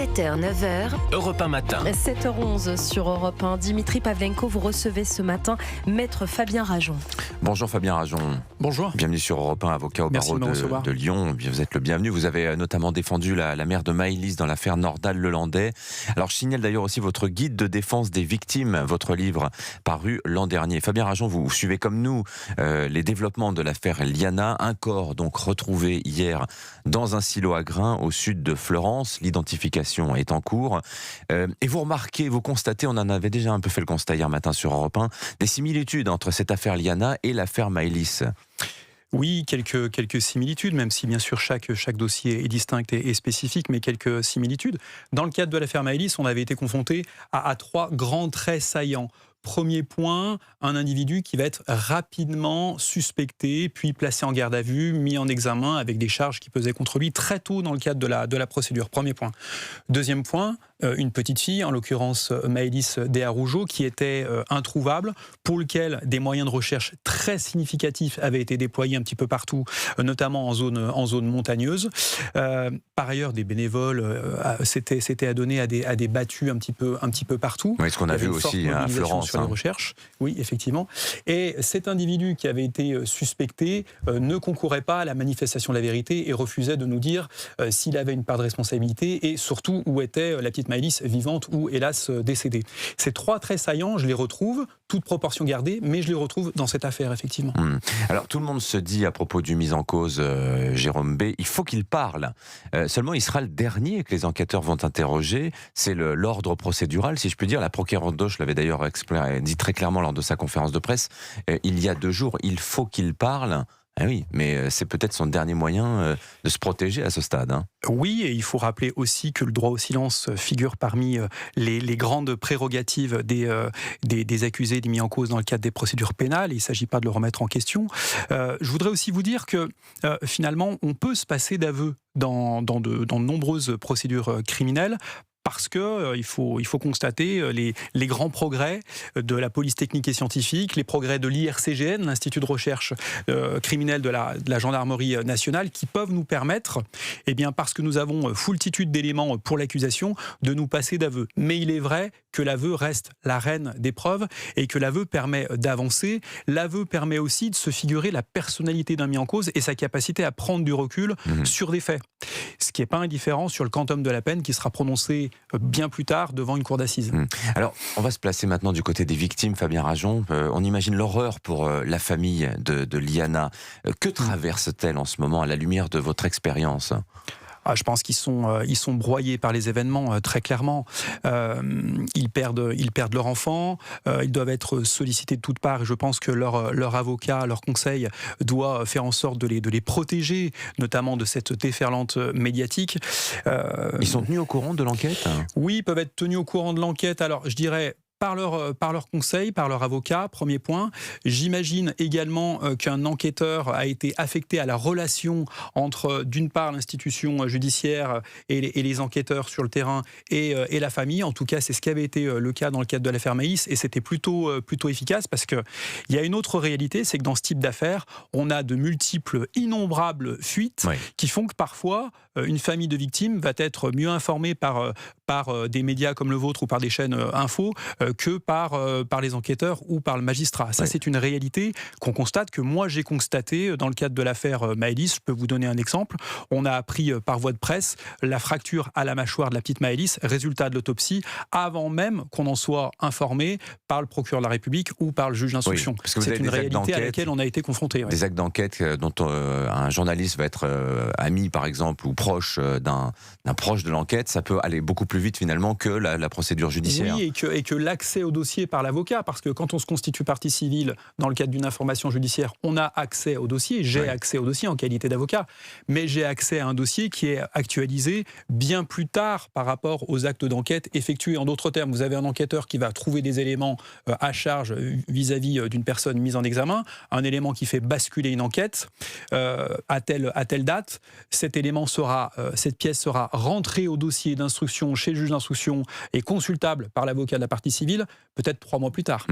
7h, 9h. Europe 1 matin. 7h11 sur Europe 1. Dimitri Pavlenko, vous recevez ce matin Maître Fabien Rajon. Bonjour Fabien Rajon. Bonjour. Bienvenue sur Europe 1, avocat au barreau de Lyon. Vous êtes le bienvenu. Vous avez notamment défendu la mère de Maëlys dans l'affaire Nordal-Lelandais. Alors je signale d'ailleurs aussi votre guide de défense des victimes, votre livre paru l'an dernier. Fabien Rajon, vous suivez comme nous les développements de l'affaire Liana. Un corps donc retrouvé hier dans un silo à grains au sud de Florence. L'identification est en cours. Et vous remarquez, vous constatez, on en avait déjà un peu fait le constat hier matin sur Europe 1, des similitudes entre cette affaire Liana et l'affaire Maëlys. Oui, quelques similitudes, même si bien sûr chaque dossier est distinct et spécifique, mais quelques similitudes. Dans le cadre de l'affaire Maëlys, on avait été confronté à trois grands traits saillants. Premier point, un individu qui va être rapidement suspecté, puis placé en garde à vue, mis en examen avec des charges qui pesaient contre lui très tôt dans le cadre de la procédure. Premier point. Deuxième point, une petite fille, en l'occurrence Maëlys Déharougeau, qui était introuvable, pour lequel des moyens de recherche très significatifs avaient été déployés un petit peu partout, notamment en zone montagneuse. Par ailleurs, des bénévoles s'étaient adonnés à des battues un petit peu partout. Oui, ce qu'on a vu aussi à Florence. Sur les recherches, oui, effectivement. Et cet individu qui avait été suspecté ne concourait pas à la manifestation de la vérité et refusait de nous dire s'il avait une part de responsabilité et surtout où était la petite Maëlys vivante ou hélas décédée. Ces trois traits saillants, je les retrouve, toute proportion gardée, mais je les retrouve dans cette affaire, effectivement. Alors tout le monde se dit à propos du mis en cause Jérôme B, il faut qu'il parle. Seulement, il sera le dernier que les enquêteurs vont interroger. C'est l'ordre procédural, si je puis dire. La procureure Doche l'avait d'ailleurs dit très clairement lors de sa conférence de presse, il y a 2 jours, il faut qu'il parle. Ah oui, mais c'est peut-être son dernier moyen de se protéger à ce stade. Oui, et il faut rappeler aussi que le droit au silence figure parmi les grandes prérogatives des accusés, des mis en cause dans le cadre des procédures pénales. Il ne s'agit pas de le remettre en question. Je voudrais aussi vous dire que finalement, on peut se passer d'aveu dans de nombreuses procédures criminelles. Parce que il faut constater les grands progrès de la police technique et scientifique, les progrès de l'IRCGN, l'Institut de recherche criminelle de la gendarmerie nationale, qui peuvent nous permettre, parce que nous avons foultitude d'éléments pour l'accusation, de nous passer d'aveu. Mais il est vrai que l'aveu reste la reine des preuves et que l'aveu permet d'avancer. L'aveu permet aussi de se figurer la personnalité d'un mis en cause et sa capacité à prendre du recul sur des faits. Ce qui n'est pas indifférent sur le quantum de la peine qui sera prononcé bien plus tard devant une cour d'assises. Alors, on va se placer maintenant du côté des victimes, Fabien Rajon. On imagine l'horreur pour la famille de Liana. Que traverse-t-elle en ce moment à la lumière de votre expérience ? Je pense qu'ils sont broyés par les événements, très clairement. Ils perdent leur enfant, ils doivent être sollicités de toutes parts, et je pense que leur avocat, leur conseil doit faire en sorte de les protéger, notamment de cette déferlante médiatique. Ils sont tenus au courant de l'enquête ? Oui, ils peuvent être tenus au courant de l'enquête. Alors, je dirais par leur conseil, par leur avocat, premier point. J'imagine également qu'un enquêteur a été affecté à la relation entre, d'une part, l'institution judiciaire et les enquêteurs sur le terrain et la famille. En tout cas, c'est ce qui avait été le cas dans le cadre de l'affaire Maëlys, et c'était plutôt efficace, parce qu'il y a une autre réalité, c'est que dans ce type d'affaires, on a de multiples, innombrables fuites qui font que parfois, une famille de victimes va être mieux informée par des médias comme le vôtre ou par des chaînes info que par les enquêteurs ou par le magistrat. Ça, c'est une réalité qu'on constate, que moi j'ai constaté dans le cadre de l'affaire Maëlys. Je peux vous donner un exemple. On a appris par voie de presse la fracture à la mâchoire de la petite Maëlys, résultat de l'autopsie, avant même qu'on en soit informé par le procureur de la République ou par le juge d'instruction. C'est une réalité à laquelle on a été confronté. Des actes d'enquête dont un journaliste va être ami, par exemple, ou proche d'un proche de l'enquête, ça peut aller beaucoup plus vite finalement que la procédure judiciaire. Oui, et que l'accès au dossier par l'avocat, parce que quand on se constitue partie civile dans le cadre d'une information judiciaire, on a accès au dossier, j'ai accès au dossier en qualité d'avocat, mais j'ai accès à un dossier qui est actualisé bien plus tard par rapport aux actes d'enquête effectués. En d'autres termes, vous avez un enquêteur qui va trouver des éléments à charge vis-à-vis d'une personne mise en examen, un élément qui fait basculer une enquête à telle date, cet élément sera cette pièce sera rentrée au dossier d'instruction chez le juge d'instruction et consultable par l'avocat de la partie civile, peut-être 3 mois plus tard.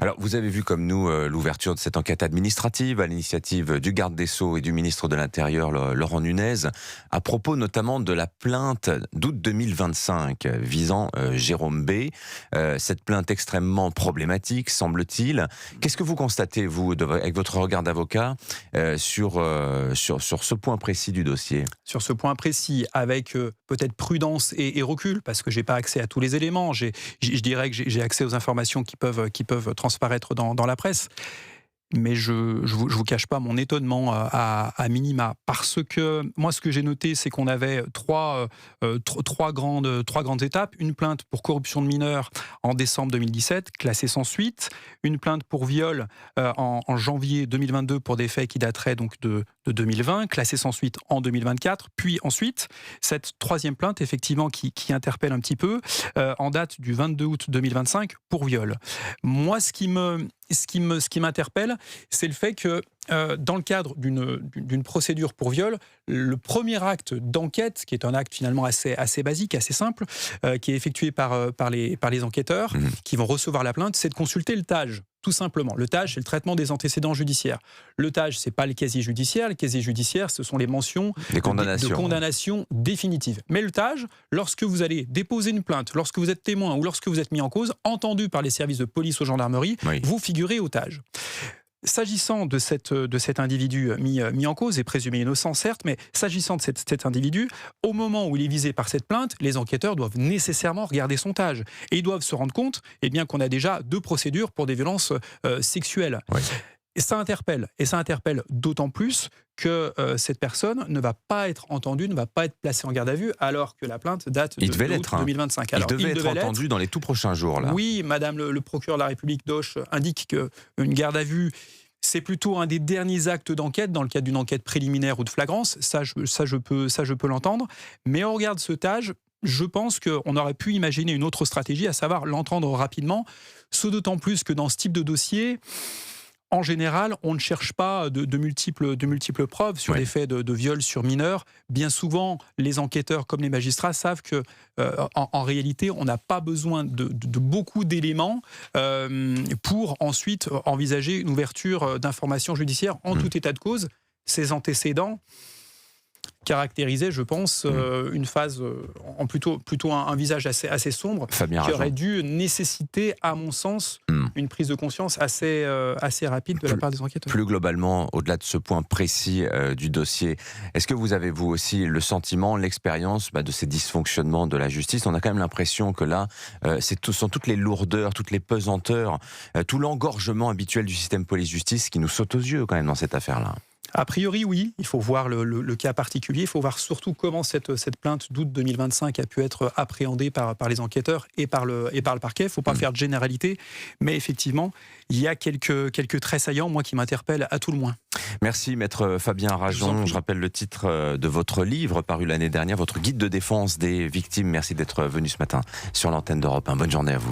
Alors, vous avez vu comme nous l'ouverture de cette enquête administrative à l'initiative du garde des Sceaux et du ministre de l'Intérieur, Laurent Nunez, à propos notamment de la plainte d'août 2025 visant Jérôme B. Cette plainte extrêmement problématique, semble-t-il. Qu'est-ce que vous constatez, vous, avec votre regard d'avocat, sur ce point précis du dossier? Sur ce point précis, avec peut-être prudence et recul, parce que je n'ai pas accès à tous les éléments, je dirais que j'ai accès aux informations qui peuvent transparaître dans la presse. Mais je vous cache pas mon étonnement à minima, parce que moi ce que j'ai noté, c'est qu'on avait trois grandes étapes. Une plainte pour corruption de mineurs en décembre 2017, classée sans suite. Une plainte pour viol en janvier 2022 pour des faits qui dateraient donc de 2020, classée sans suite en 2024. Puis ensuite, cette troisième plainte, effectivement, qui interpelle un petit peu, en date du 22 août 2025 pour viol. Moi, ce qui m'interpelle, c'est le fait que dans le cadre d'une procédure pour viol, le premier acte d'enquête, qui est un acte finalement assez basique, assez simple, qui est effectué par les enquêteurs qui vont recevoir la plainte, c'est de consulter le TAJ. Tout simplement. Le TAJ, c'est le traitement des antécédents judiciaires. Le TAJ, c'est pas le casier judiciaire. Le casier judiciaire, ce sont les mentions de condamnation définitive. Mais le TAJ, lorsque vous allez déposer une plainte, lorsque vous êtes témoin ou lorsque vous êtes mis en cause, entendu par les services de police ou gendarmerie, vous figurez au TAJ. S'agissant de cet individu mis en cause et présumé innocent, certes, mais s'agissant de cet individu, au moment où il est visé par cette plainte, les enquêteurs doivent nécessairement regarder son TAJ. Et ils doivent se rendre compte qu'on a déjà 2 procédures pour des violences sexuelles. Oui. Et ça interpelle d'autant plus que cette personne ne va pas être entendue, ne va pas être placée en garde à vue, alors que la plainte date de 2025. Alors, il devait être entendu dans les tout prochains jours. Là. Oui, madame le procureur de la République d'Auch indique qu'une garde à vue, c'est plutôt un des derniers actes d'enquête dans le cadre d'une enquête préliminaire ou de flagrance. Ça, je peux l'entendre. Mais on regarde ce TAJ, je pense qu'on aurait pu imaginer une autre stratégie, à savoir l'entendre rapidement, ce d'autant plus que dans ce type de dossier, en général, on ne cherche pas de multiples preuves sur les faits de viol sur mineurs. Bien souvent, les enquêteurs comme les magistrats savent que, en réalité, on n'a pas besoin de beaucoup d'éléments pour ensuite envisager une ouverture d'informations judiciaires. En tout état de cause, ces antécédents caractérisait, je pense, une phase en plutôt un visage assez sombre, Fabien qui Rajon. aurait dû nécessiter, à mon sens, une prise de conscience assez rapide de la part des enquêteurs. Plus globalement, au-delà de ce point précis du dossier, est-ce que vous avez, vous aussi, le sentiment, l'expérience de ces dysfonctionnements de la justice? On a quand même l'impression que là, ce sont toutes les lourdeurs, toutes les pesanteurs, tout l'engorgement habituel du système police-justice qui nous saute aux yeux quand même dans cette affaire-là. A priori, oui. Il faut voir le cas particulier. Il faut voir surtout comment cette plainte d'août 2025 a pu être appréhendée par les enquêteurs et par le parquet. Il ne faut pas faire de généralité. Mais effectivement, il y a quelques traits saillants, moi, qui m'interpellent à tout le moins. Merci, maître Fabien Rajon. Je rappelle le titre de votre livre paru l'année dernière, votre guide de défense des victimes. Merci d'être venu ce matin sur l'antenne d'Europe 1. Bonne journée à vous.